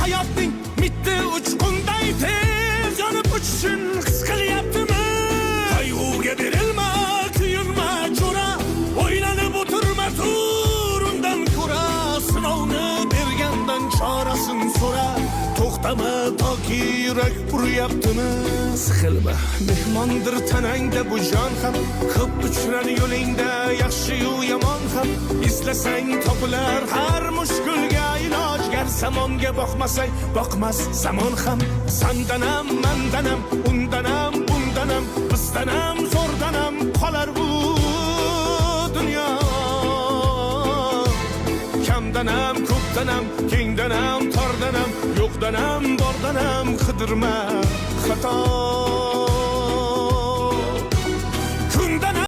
hayotning mitti uchqunday tez yonib o'tishing his qilyaptimi? Qayg'uga berilma, kuyinma jo'ra, o'ylanib o'tirma, tur undan ko'ra, sinovni bergandan chorasin so'ra. To'xtama toki yurak uryaptimi? Siqilma, mehmondir tanangda bu jon ham, ko'p uchrar yo'lingda yaxshi-yu yomon ham. Islasang topilar har mushkulga iloj, gar zamonga boqmasang boqmas zamon ham. Sandanam, mandanam, undanam, bundanam, bizdanam, zo'rdanam qolar bu dunyo. Kamdanam, ko'pdanam, kengdanam, tordanam, yo'qdanam, bordanam qidirma xato.